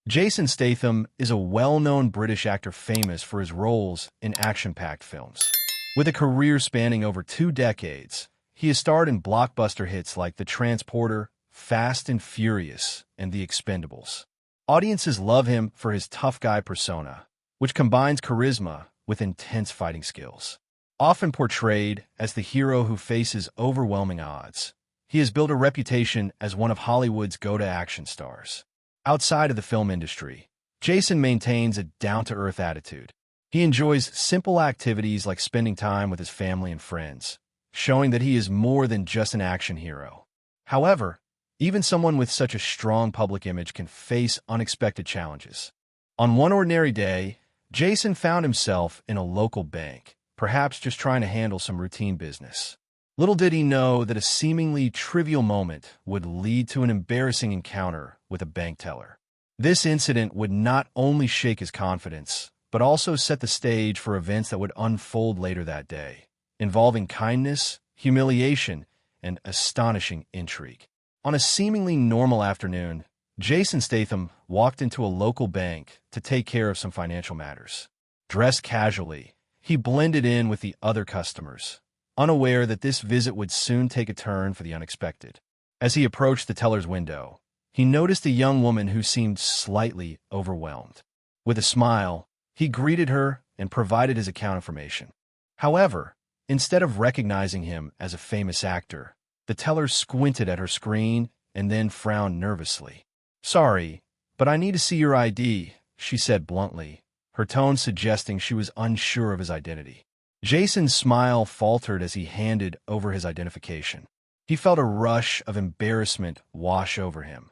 Jason Statham is a well-known British actor famous for his roles in action-packed films. With a career spanning over 2 decades, he has starred in blockbuster hits like The Transporter, Fast and Furious, and The Expendables. Audiences love him for his tough guy persona, which combines charisma with intense fighting skills. Often portrayed as the hero who faces overwhelming odds, he has built a reputation as one of Hollywood's go-to action stars. Outside of the film industry, Jason maintains a down-to-earth attitude. He enjoys simple activities like spending time with his family and friends, showing that he is more than just an action hero. However, even someone with such a strong public image can face unexpected challenges. On one ordinary day, Jason found himself in a local bank, perhaps just trying to handle some routine business. Little did he know that a seemingly trivial moment would lead to an embarrassing encounter with a bank teller. This incident would not only shake his confidence, but also set the stage for events that would unfold later that day, involving kindness, humiliation, and astonishing intrigue. On a seemingly normal afternoon, Jason Statham walked into a local bank to take care of some financial matters. Dressed casually, he blended in with the other customers, unaware that this visit would soon take a turn for the unexpected. As he approached the teller's window, he noticed a young woman who seemed slightly overwhelmed. With a smile, he greeted her and provided his account information. However, instead of recognizing him as a famous actor, the teller squinted at her screen and then frowned nervously. "Sorry, but I need to see your ID," she said bluntly, her tone suggesting she was unsure of his identity. Jason's smile faltered as he handed over his identification. He felt a rush of embarrassment wash over him.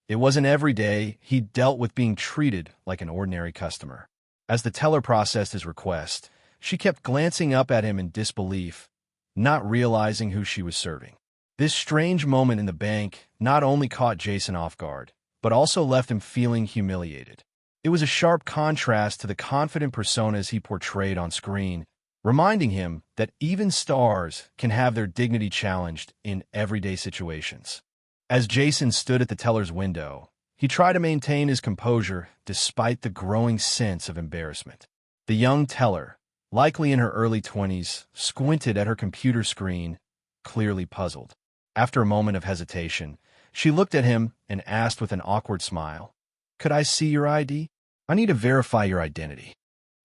It wasn't every day he dealt with being treated like an ordinary customer. As the teller processed his request, she kept glancing up at him in disbelief, not realizing who she was serving. This strange moment in the bank not only caught Jason off guard, but also left him feeling humiliated. It was a sharp contrast to the confident personas he portrayed on screen, reminding him that even stars can have their dignity challenged in everyday situations. As Jason stood at the teller's window, he tried to maintain his composure despite the growing sense of embarrassment. The young teller, likely in her early 20s, squinted at her computer screen, clearly puzzled. After a moment of hesitation, she looked at him and asked with an awkward smile, "Could I see your ID? I need to verify your identity."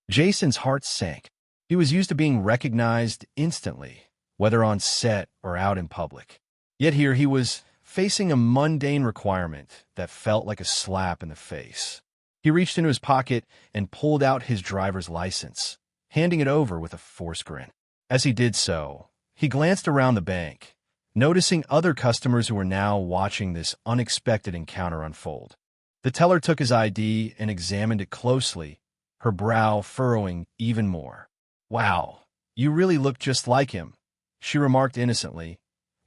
Jason's heart sank. He was used to being recognized instantly, whether on set or out in public. Yet here he was, facing a mundane requirement that felt like a slap in the face. He reached into his pocket and pulled out his driver's license, handing it over with a forced grin. As he did so, he glanced around the bank, noticing other customers who were now watching this unexpected encounter unfold. The teller took his ID and examined it closely, her brow furrowing even more. "Wow, you really look just like him," she remarked innocently,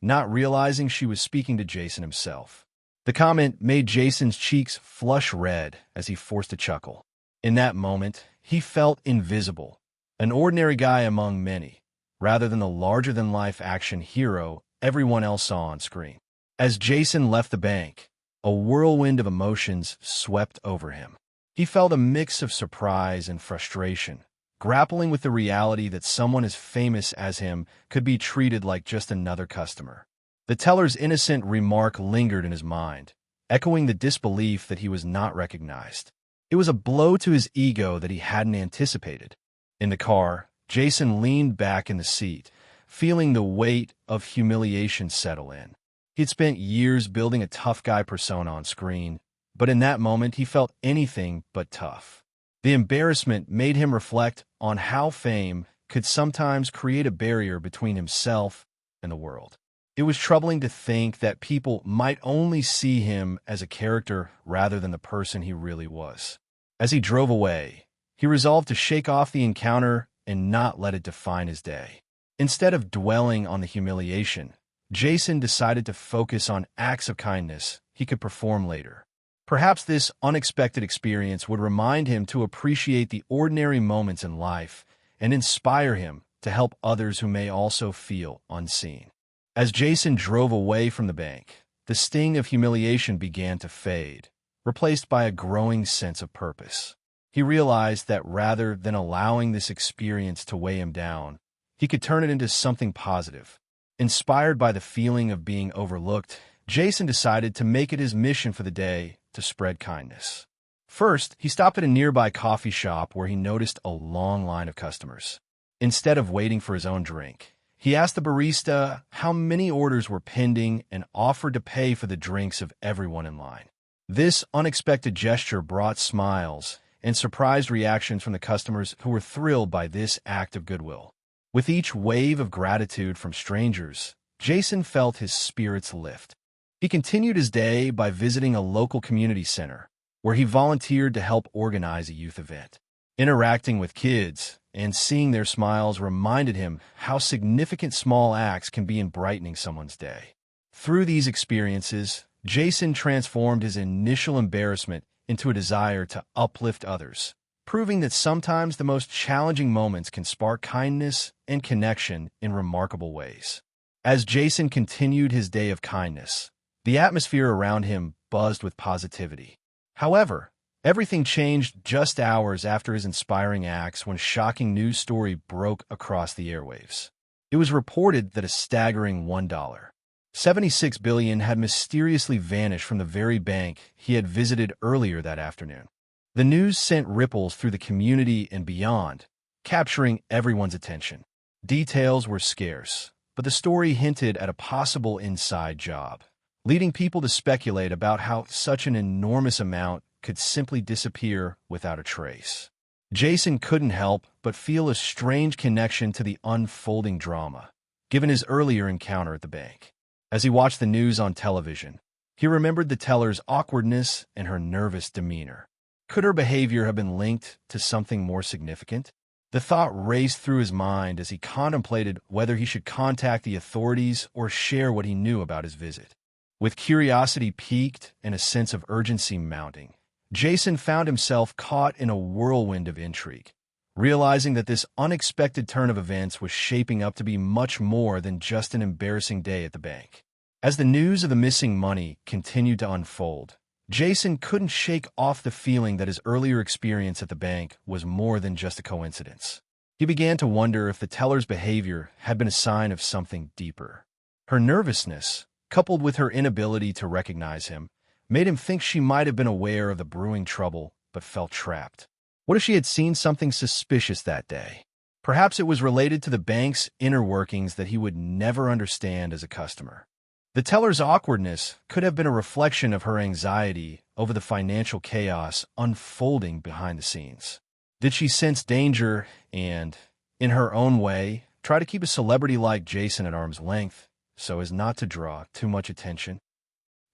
not realizing she was speaking to Jason himself. The comment made Jason's cheeks flush red as he forced a chuckle. In that moment, he felt invisible, an ordinary guy among many, rather than the larger-than-life action hero everyone else saw on screen. As Jason left the bank, a whirlwind of emotions swept over him. He felt a mix of surprise and frustration, grappling with the reality that someone as famous as him could be treated like just another customer. The teller's innocent remark lingered in his mind, echoing the disbelief that he was not recognized. It was a blow to his ego that he hadn't anticipated. In the car, Jason leaned back in the seat, feeling the weight of humiliation settle in. He'd spent years building a tough guy persona on screen, but in that moment he felt anything but tough. The embarrassment made him reflect on how fame could sometimes create a barrier between himself and the world. It was troubling to think that people might only see him as a character rather than the person he really was. As he drove away, he resolved to shake off the encounter and not let it define his day. Instead of dwelling on the humiliation, Jason decided to focus on acts of kindness he could perform later. Perhaps this unexpected experience would remind him to appreciate the ordinary moments in life and inspire him to help others who may also feel unseen. As Jason drove away from the bank, the sting of humiliation began to fade, replaced by a growing sense of purpose. He realized that rather than allowing this experience to weigh him down, he could turn it into something positive. Inspired by the feeling of being overlooked, Jason decided to make it his mission for the day to spread kindness. First, he stopped at a nearby coffee shop where he noticed a long line of customers. Instead of waiting for his own drink, he asked the barista how many orders were pending and offered to pay for the drinks of everyone in line. This unexpected gesture brought smiles and surprised reactions from the customers who were thrilled by this act of goodwill. With each wave of gratitude from strangers, Jason felt his spirits lift. He continued his day by visiting a local community center, where he volunteered to help organize a youth event. Interacting with kids and seeing their smiles reminded him how significant small acts can be in brightening someone's day. Through these experiences, Jason transformed his initial embarrassment into a desire to uplift others, proving that sometimes the most challenging moments can spark kindness and connection in remarkable ways. As Jason continued his day of kindness, the atmosphere around him buzzed with positivity. However, everything changed just hours after his inspiring acts when a shocking news story broke across the airwaves. It was reported that a staggering $1.76 billion had mysteriously vanished from the very bank he had visited earlier that afternoon. The news sent ripples through the community and beyond, capturing everyone's attention. Details were scarce, but the story hinted at a possible inside job, leading people to speculate about how such an enormous amount could simply disappear without a trace. Jason couldn't help but feel a strange connection to the unfolding drama, given his earlier encounter at the bank. As he watched the news on television, he remembered the teller's awkwardness and her nervous demeanor. Could her behavior have been linked to something more significant? The thought raced through his mind as he contemplated whether he should contact the authorities or share what he knew about his visit. With curiosity piqued and a sense of urgency mounting, Jason found himself caught in a whirlwind of intrigue, realizing that this unexpected turn of events was shaping up to be much more than just an embarrassing day at the bank. As the news of the missing money continued to unfold, Jason couldn't shake off the feeling that his earlier experience at the bank was more than just a coincidence. He began to wonder if the teller's behavior had been a sign of something deeper. Her nervousness, coupled with her inability to recognize him, made him think she might have been aware of the brewing trouble but felt trapped. What if she had seen something suspicious that day? Perhaps it was related to the bank's inner workings that he would never understand as a customer. The teller's awkwardness could have been a reflection of her anxiety over the financial chaos unfolding behind the scenes. Did she sense danger and, in her own way, try to keep a celebrity like Jason at arm's length so as not to draw too much attention?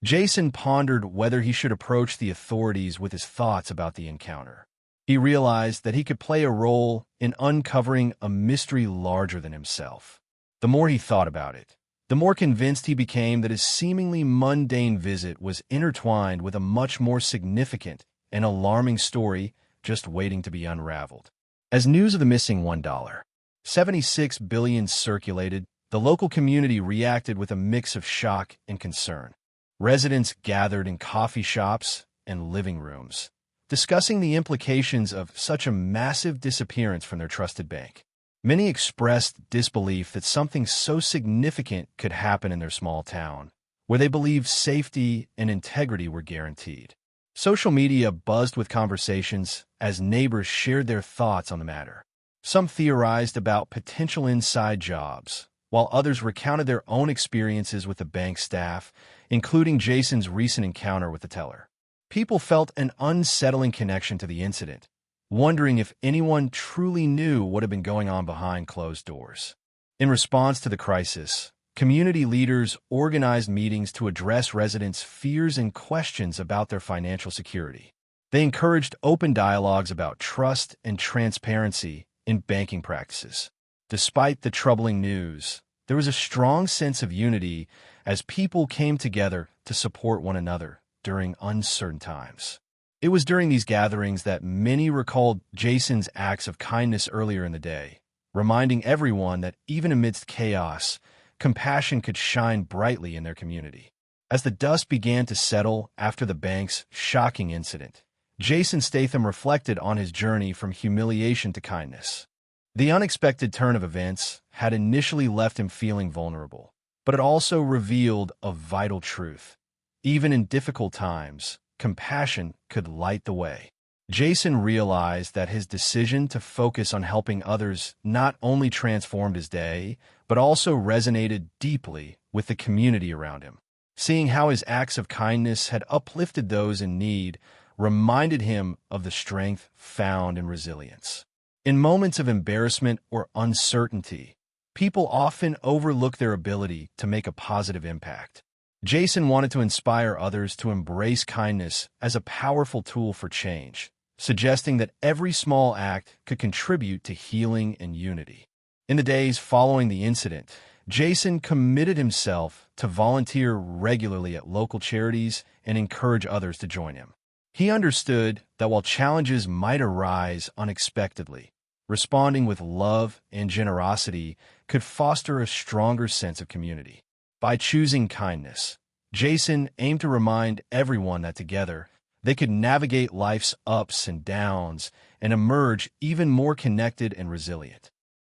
Jason pondered whether he should approach the authorities with his thoughts about the encounter. He realized that he could play a role in uncovering a mystery larger than himself. The more he thought about it, the more convinced he became that his seemingly mundane visit was intertwined with a much more significant and alarming story just waiting to be unraveled. As news of the missing $1.76 billion circulated, the local community reacted with a mix of shock and concern. Residents gathered in coffee shops and living rooms, discussing the implications of such a massive disappearance from their trusted bank. Many expressed disbelief that something so significant could happen in their small town, where they believed safety and integrity were guaranteed. Social media buzzed with conversations as neighbors shared their thoughts on the matter. Some theorized about potential inside jobs, while others recounted their own experiences with the bank staff, including Jason's recent encounter with the teller. People felt an unsettling connection to the incident, wondering if anyone truly knew what had been going on behind closed doors. In response to the crisis, community leaders organized meetings to address residents' fears and questions about their financial security. They encouraged open dialogues about trust and transparency in banking practices. Despite the troubling news, there was a strong sense of unity as people came together to support one another during uncertain times. It was during these gatherings that many recalled Jason's acts of kindness earlier in the day, reminding everyone that even amidst chaos, compassion could shine brightly in their community. As the dust began to settle after the bank's shocking incident, Jason Statham reflected on his journey from humiliation to kindness. The unexpected turn of events had initially left him feeling vulnerable, but it also revealed a vital truth. Even in difficult times, compassion could light the way. Jason realized that his decision to focus on helping others not only transformed his day, but also resonated deeply with the community around him. Seeing how his acts of kindness had uplifted those in need reminded him of the strength found in resilience. In moments of embarrassment or uncertainty, people often overlook their ability to make a positive impact. Jason wanted to inspire others to embrace kindness as a powerful tool for change, suggesting that every small act could contribute to healing and unity. In the days following the incident, Jason committed himself to volunteer regularly at local charities and encourage others to join him. He understood that while challenges might arise unexpectedly, responding with love and generosity could foster a stronger sense of community. By choosing kindness, Jason aimed to remind everyone that together, they could navigate life's ups and downs and emerge even more connected and resilient.